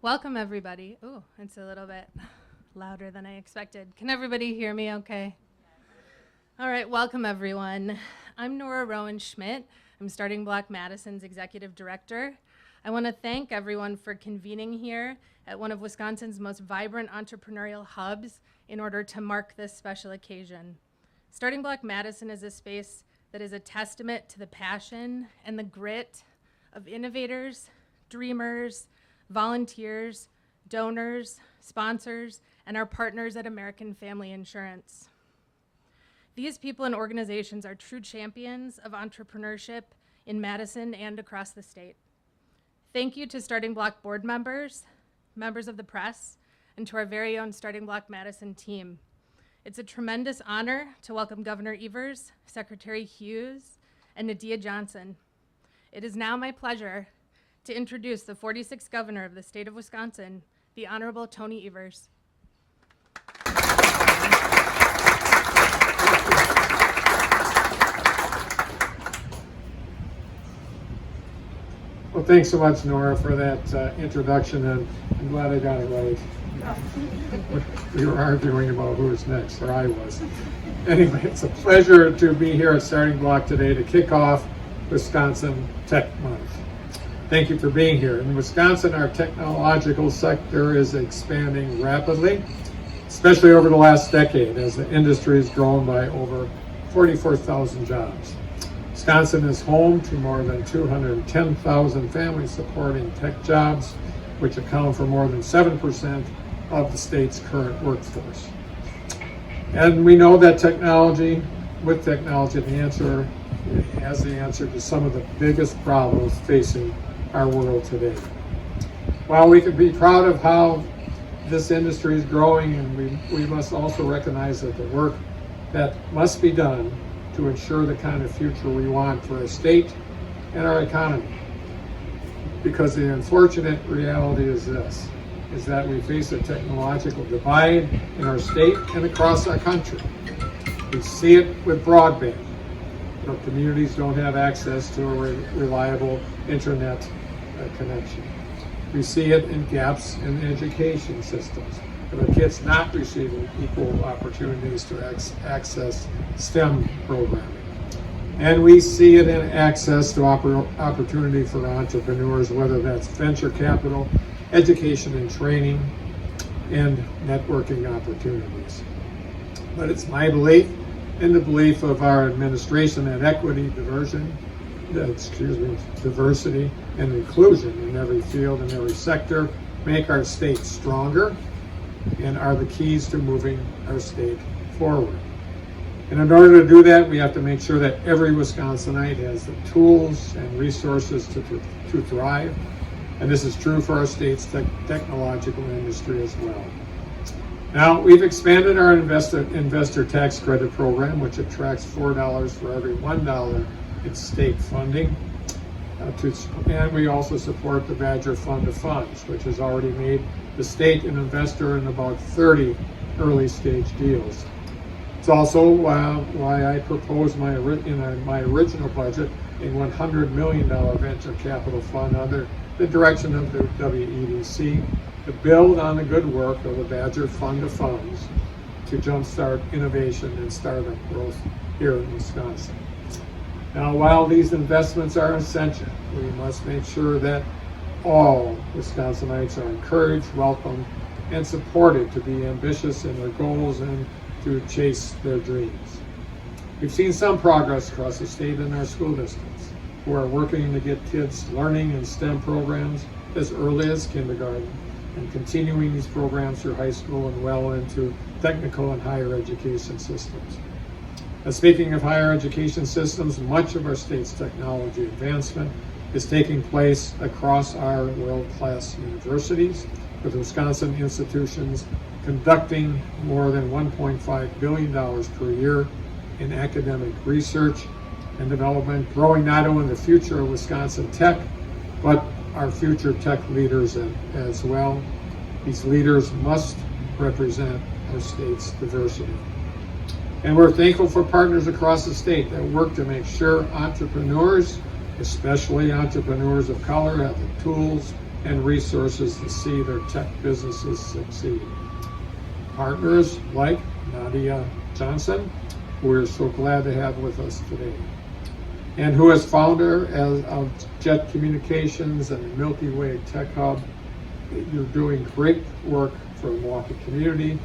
Welcome, everybody. Oh, it's a little bit louder than I expected. Can everybody hear me okay? All right, welcome, everyone. I'm Nora Rowan Schmidt. I'm Starting Block Madison's executive director. I want to thank everyone for convening here at one of Wisconsin's most vibrant entrepreneurial hubs in order to mark this special occasion. Starting Block Madison is a space that is a testament to the passion and the grit of innovators, dreamers, volunteers, donors, sponsors, and our partners at American Family Insurance. These people and organizations are true champions of entrepreneurship in Madison and across the state. Thank you to Starting Block board members, members of the press, and to our very own Starting Block Madison team. It's a tremendous honor to welcome Governor Evers, Secretary Hughes, and Nadia Johnson. It is now my pleasure to introduce the 46th governor of the state of Wisconsin, the Honorable Tony Evers. Well, thanks so much, Nora, for that introduction, and I'm glad I got it right. We were arguing about who was next, or I was. Anyway, it's a pleasure to be here at Starting Block today to kick off Wisconsin Tech Month. Thank you for being here. In Wisconsin, our technological sector is expanding rapidly, especially over the last decade, as the industry has grown by over 44,000 jobs. Wisconsin is home to more than 210,000 families supporting tech jobs, which account for more than 7% of the state's current workforce. And we know that technology, the answer to some of the biggest problems facing our world today. While we can be proud of how this industry is growing, and we must also recognize that the work that must be done to ensure the kind of future we want for our state and our economy. Because the unfortunate reality is this, is that we face a technological divide in our state and across our country. We see it with broadband. Our communities don't have access to a reliable internet connection. We see it in gaps in education systems, and our kids not receiving equal opportunities to access STEM programming. And we see it in access to opportunity for entrepreneurs, whether that's venture capital, education and training, and networking opportunities. But it's my belief, and the belief of our administration, that equity, diversity and inclusion in every field and every sector make our state stronger and are the keys to moving our state forward. And in order to do that, we have to make sure that every Wisconsinite has the tools and resources to thrive. And this is true for our state's technological industry as well. Now, we've expanded our investor tax credit program, which attracts $4 for every $1 in state funding. And we also support the Badger Fund of Funds, which has already made the state an investor in about 30 early stage deals. It's also why I proposed in my original budget a $100 million venture capital fund under the direction of the WEDC to build on the good work of the Badger Fund of Funds to jumpstart innovation and startup growth here in Wisconsin. Now, while these investments are essential, we must make sure that all Wisconsinites are encouraged, welcomed, and supported to be ambitious in their goals and to chase their dreams. We've seen some progress across the state in our school districts, who are working to get kids learning in STEM programs as early as kindergarten and continuing these programs through high school and well into technical and higher education systems. Now, speaking of higher education systems, much of our state's technology advancement is taking place across our world-class universities, with Wisconsin institutions conducting more than $1.5 billion per year in academic research and development, growing not only the future of Wisconsin tech, but our future tech leaders as well. These leaders must represent our state's diversity. And we're thankful for partners across the state that work to make sure entrepreneurs, especially entrepreneurs of color, have the tools and resources to see their tech businesses succeed. Partners like Nadia Johnson, who we're so glad to have with us today, and who is founder of Jet Communications and the Milky Way Tech Hub. You're doing great work for the Milwaukee community,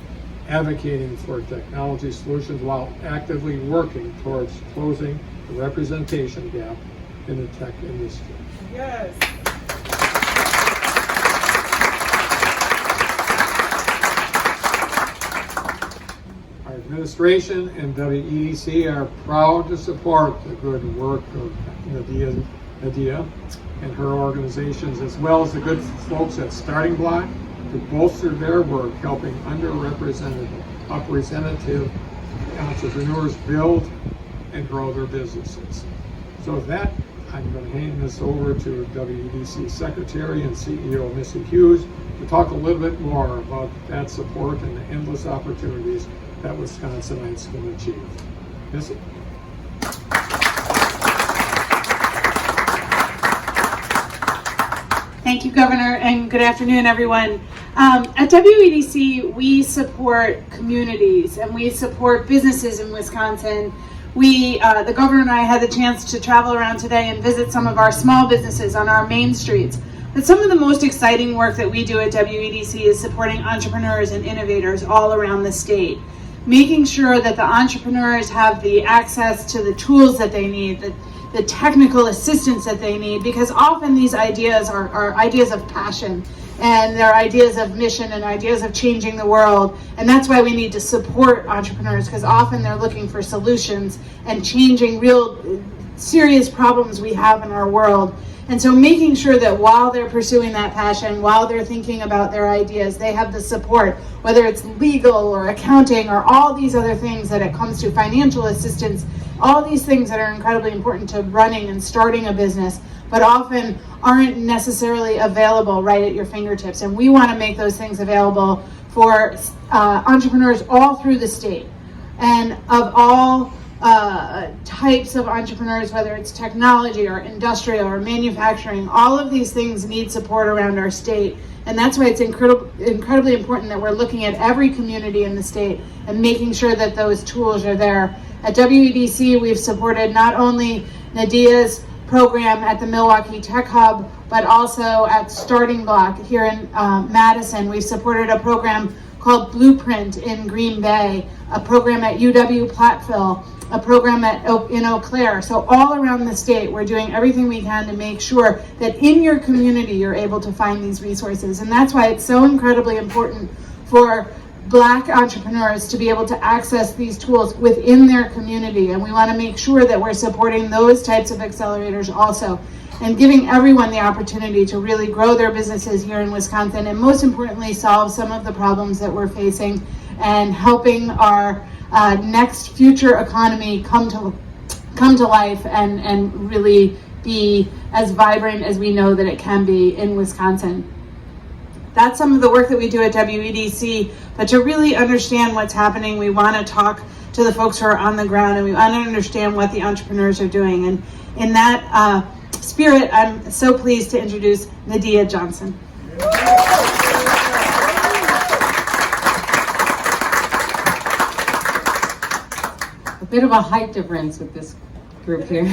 advocating for technology solutions while actively working towards closing the representation gap in the tech industry. Yes. Our administration and WEDC are proud to support the good work of Nadia and her organizations, as well as the good folks at Starting Block, to bolster their work helping underrepresented entrepreneurs build and grow their businesses. So with that, I'm going to hand this over to WEDC Secretary and CEO Missy Hughes to talk a little bit more about that support and the endless opportunities that Wisconsinites can achieve. Missy? Thank you, Governor, and good afternoon, everyone. At WEDC, we support communities and we support businesses in Wisconsin. The governor and I had the chance to travel around today and visit some of our small businesses on our main streets. But some of the most exciting work that we do at WEDC is supporting entrepreneurs and innovators all around the state, making sure that the entrepreneurs have the access to the tools that they need, the technical assistance that they need, because often these ideas are ideas of passion, and they're ideas of mission and ideas of changing the world. And that's why we need to support entrepreneurs, because often they're looking for solutions and changing real serious problems we have in our world. And so making sure that while they're pursuing that passion, while they're thinking about their ideas, they have the support, whether it's legal or accounting or all these other things that it comes to, financial assistance, all these things that are incredibly important to running and starting a business, but often aren't necessarily available right at your fingertips. And we want to make those things available for entrepreneurs all through the state, and of all types of entrepreneurs, whether it's technology or industrial or manufacturing. All of these things need support around our state. And that's why it's incredibly important that we're looking at every community in the state and making sure that those tools are there. At WEDC, we've supported not only Nadia's program at the Milwaukee Tech Hub, but also at Starting Block here in Madison. We've supported a program called Blueprint in Green Bay, a program at UW-Platteville, a program in Eau Claire. So all around the state, we're doing everything we can to make sure that in your community, you're able to find these resources. And that's why it's so incredibly important for Black entrepreneurs to be able to access these tools within their community. And we want to make sure that we're supporting those types of accelerators also, and giving everyone the opportunity to really grow their businesses here in Wisconsin, and most importantly, solve some of the problems that we're facing, and helping our next future economy come to life and really be as vibrant as we know that it can be in Wisconsin. That's some of the work that we do at WEDC, but to really understand what's happening, we want to talk to the folks who are on the ground, and we want to understand what the entrepreneurs are doing. And in that spirit, I'm so pleased to introduce Nadia Johnson. A bit of a height difference with this group here.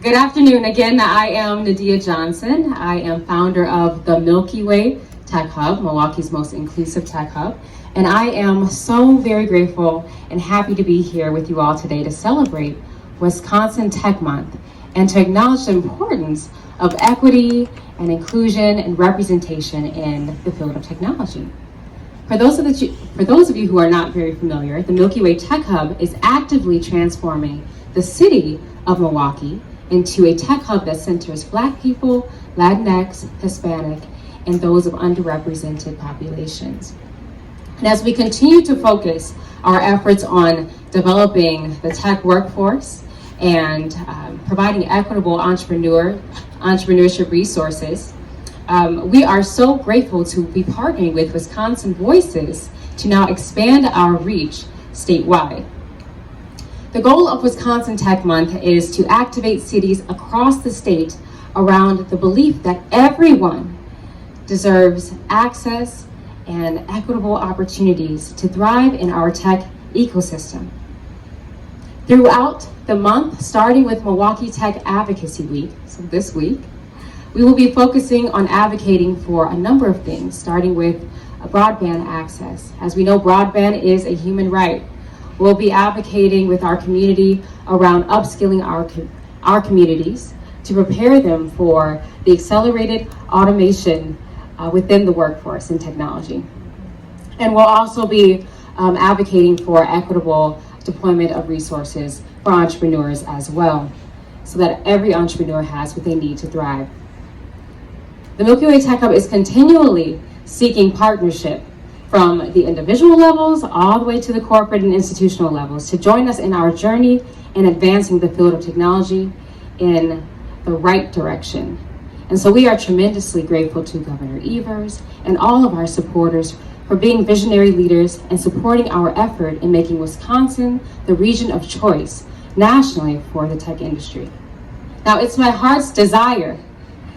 Good afternoon again. I am Nadia Johnson. I am founder of the Milky Way Tech Hub, Milwaukee's most inclusive tech hub. And I am so very grateful and happy to be here with you all today to celebrate Wisconsin Tech Month and to acknowledge the importance of equity and inclusion and representation in the field of technology. For those of you who are not very familiar, the Milky Way Tech Hub is actively transforming the city of Milwaukee into a tech hub that centers Black people, Latinx, Hispanic, and those of underrepresented populations. And as we continue to focus our efforts on developing the tech workforce and providing equitable entrepreneurship resources, we are so grateful to be partnering with Wisconsin Voices to now expand our reach statewide. The goal of Wisconsin Tech Month is to activate cities across the state around the belief that everyone deserves access and equitable opportunities to thrive in our tech ecosystem. Throughout the month, starting with Milwaukee Tech Advocacy Week, so this week, we will be focusing on advocating for a number of things, starting with broadband access. As we know, broadband is a human right. We'll be advocating with our community around upskilling our communities to prepare them for the accelerated automation within the workforce and technology. And we'll also be advocating for equitable deployment of resources for entrepreneurs as well, so that every entrepreneur has what they need to thrive. The Milky Way Tech Hub is continually seeking partnership from the individual levels all the way to the corporate and institutional levels to join us in our journey in advancing the field of technology in the right direction. And so we are tremendously grateful to Governor Evers and all of our supporters for being visionary leaders and supporting our effort in making Wisconsin the region of choice nationally for the tech industry. Now, it's my heart's desire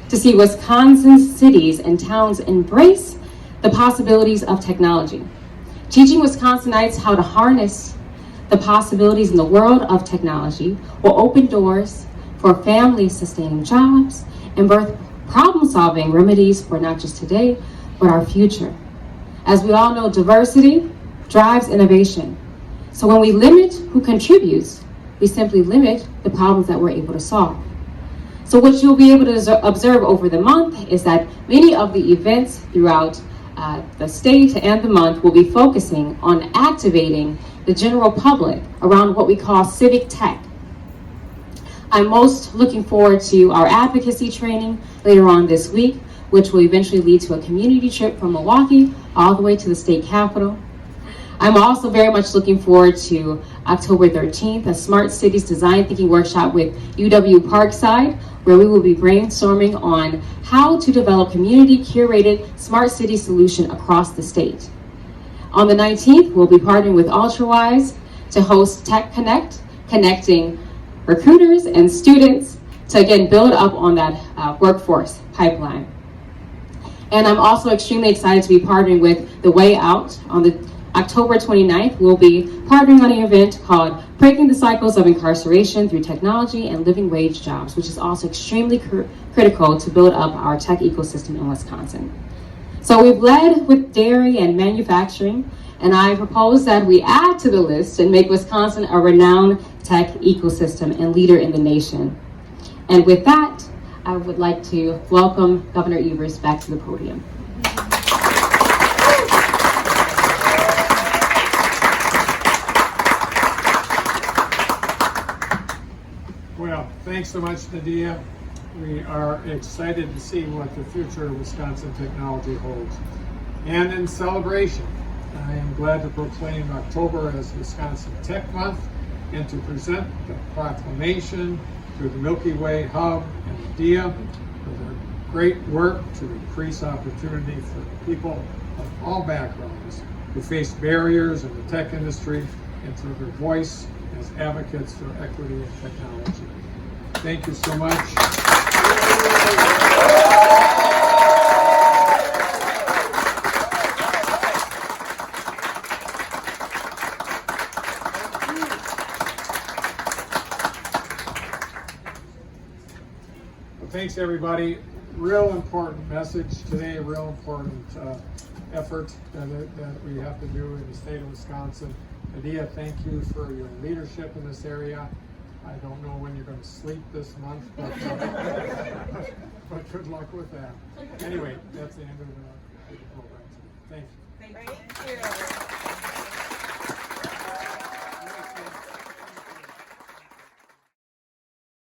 to see Wisconsin's cities and towns embrace the possibilities of technology. Teaching Wisconsinites how to harness the possibilities in the world of technology will open doors for family-sustaining jobs and birth problem-solving remedies for not just today, but our future. As we all know, diversity drives innovation. So when we limit who contributes, we simply limit the problems that we're able to solve. So what you'll be able to observe over the month is that many of the events throughout the state and the month will be focusing on activating the general public around what we call civic tech. I'm most looking forward to our advocacy training later on this week, which will eventually lead to a community trip from Milwaukee all the way to the state capitol. I'm also very much looking forward to October 13th, a Smart Cities Design Thinking Workshop with UW Parkside, where we will be brainstorming on how to develop community-curated smart city solution across the state. On the 19th, we'll be partnering with UltraWise to host Tech Connect, connecting recruiters and students to, again, build up on that workforce pipeline. And I'm also extremely excited to be partnering with The Way Out. On the October 29th, we'll be partnering on an event called Breaking the Cycles of Incarceration Through Technology and Living Wage Jobs, which is also extremely critical to build up our tech ecosystem in Wisconsin. So we've led with dairy and manufacturing, and I propose that we add to the list and make Wisconsin a renowned tech ecosystem and leader in the nation. And with that, I would like to welcome Governor Evers back to the podium. Well, thanks so much, Nadia. We are excited to see what the future of Wisconsin technology holds. And in celebration, I am glad to proclaim October as Wisconsin Tech Month and to present the proclamation to the Milky Way Hub and Nadia for their great work to increase opportunity for people of all backgrounds who face barriers in the tech industry and for their voice as advocates for equity in technology. Thank you so much. Well, thanks everybody. Real important message today, real important effort that we have to do in the state of Wisconsin. Nadia, thank you for your leadership in this area. I don't know when you're going to sleep this month, but good luck with that. Anyway, that's the end of the program today. Thank you. Thank you.